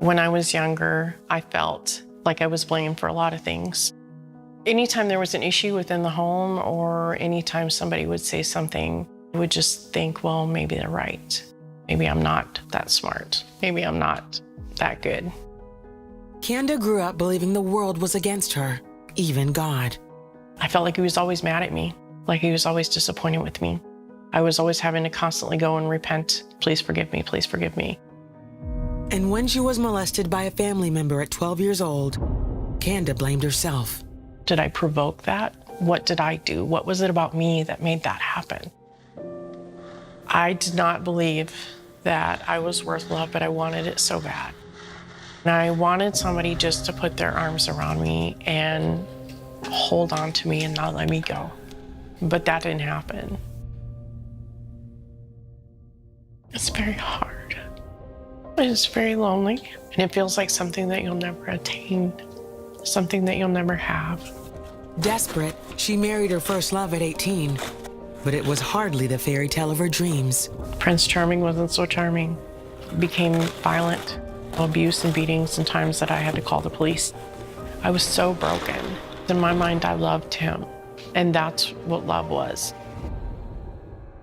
When I was younger, I felt like I was blamed for a lot of things. Anytime there was an issue within the home or anytime somebody would say something, I would just think, well, maybe they're right. Maybe I'm not that smart. Maybe I'm not that good. Candia grew up believing the world was against her, even God. I felt like he was always mad at me, like he was always disappointed with me. I was always having to constantly go and repent. Please forgive me, please forgive me. And when she was molested by a family member at 12 years old, Candia blamed herself. Did I provoke that? What did I do? What was it about me that made that happen? I did not believe that I was worth love, but I wanted it so bad. And I wanted somebody just to put their arms around me and hold on to me and not let me go. But that didn't happen. It's very hard. It's very lonely. And it feels like something that you'll never attain, something that you'll never have. Desperate, she married her first love at 18, but it was hardly the fairy tale of her dreams. Prince Charming wasn't so charming. It became violent, abuse and beatings and times that I had to call the police. I was so broken. In my mind, I loved him, and that's what love was.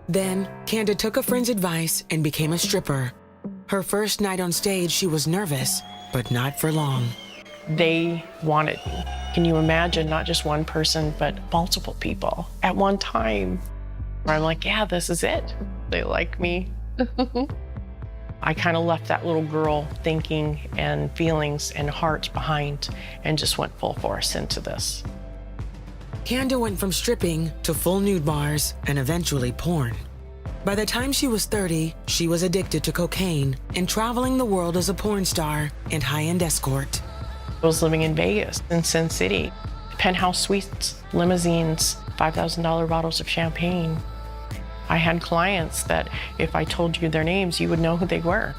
Then, Candia took a friend's advice and became a stripper. Her first night on stage, she was nervous, but not for long. They wanted me. Can you imagine not just one person, but multiple people at one time? Where I'm like, yeah, this is it. They like me. I kind of left that little girl thinking and feelings and heart behind and just went full force into this. Candia went from stripping to full nude bars and eventually porn. By the time she was 30, she was addicted to cocaine and traveling the world as a porn star and high-end escort. I was living in Vegas, in Sin City, penthouse suites, limousines, $5,000 bottles of champagne. I had clients that if I told you their names, you would know who they were.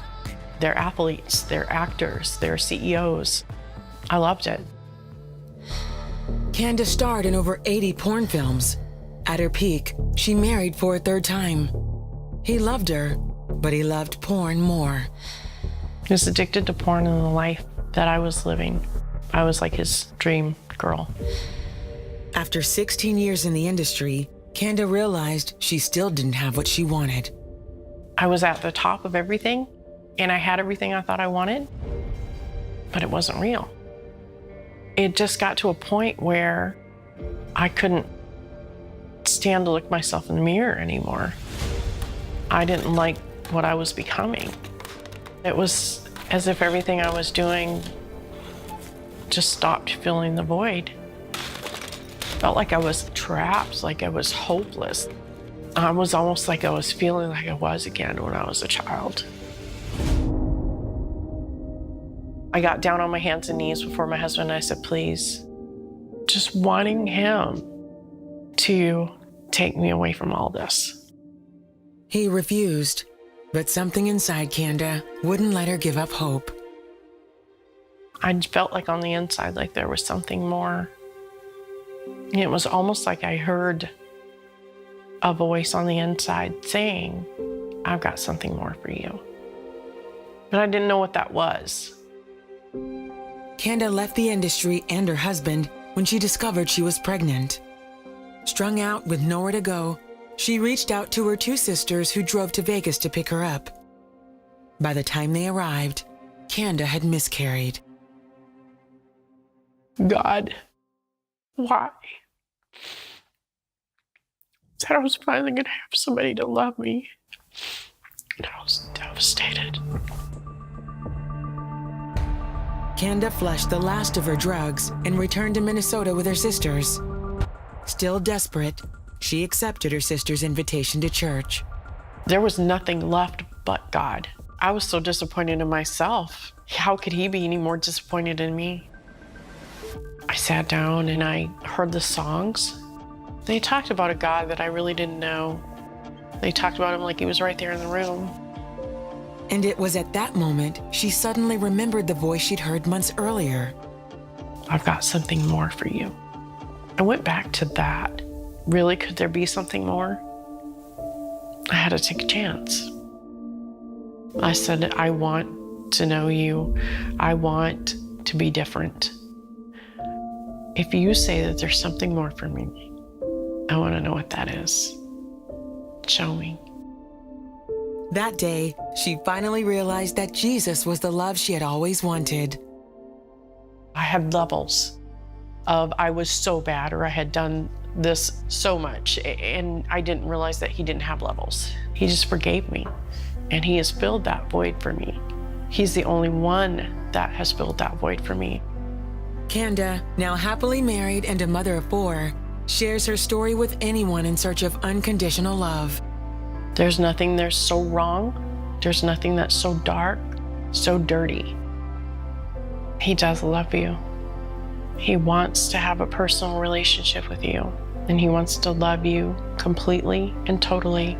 They're athletes, they're actors, they're CEOs. I loved it. Candia starred in over 80 porn films. At her peak, she married for a third time. He loved her, but he loved porn more. He was addicted to porn and the life that I was living. I was like his dream girl. After 16 years in the industry, Candia realized she still didn't have what she wanted. I was at the top of everything, and I had everything I thought I wanted, but it wasn't real. It just got to a point where I couldn't stand to look myself in the mirror anymore. I didn't like what I was becoming. It was as if everything I was doing just stopped filling the void. Felt like I was trapped, like I was hopeless. I was almost like I was feeling like I was again when I was a child. I got down on my hands and knees before my husband and I said, please, just wanting him to take me away from all this. He refused, but something inside Candia wouldn't let her give up hope. I felt like on the inside, like there was something more. It was almost like I heard a voice on the inside saying, I've got something more for you. But I didn't know what that was. Candia left the industry and her husband when she discovered she was pregnant. Strung out with nowhere to go, she reached out to her two sisters who drove to Vegas to pick her up. By the time they arrived, Candia had miscarried. God, why? Said I was finally gonna have somebody to love me, and I was devastated. Candia flushed the last of her drugs and returned to Minnesota with her sisters. Still desperate, she accepted her sister's invitation to church. There was nothing left but God. I was so disappointed in myself. How could he be any more disappointed in me? I sat down and I heard the songs. They talked about a God that I really didn't know. They talked about him like he was right there in the room. And it was at that moment she suddenly remembered the voice she'd heard months earlier. I've got something more for you. I went back to that. Really, could there be something more? I had to take a chance. I said, I want to know you. I want to be different. If you say that there's something more for me, I want to know what that is. Show me. That day, she finally realized that Jesus was the love she had always wanted. I had levels of I was so bad, or I had done this so much, and I didn't realize that he didn't have levels. He just forgave me, and he has filled that void for me. He's the only one that has filled that void for me. Candia, now happily married and a mother of 4, shares her story with anyone in search of unconditional love. There's nothing there's so wrong. There's nothing that's so dark, so dirty. He does love you. He wants to have a personal relationship with you, and he wants to love you completely and totally.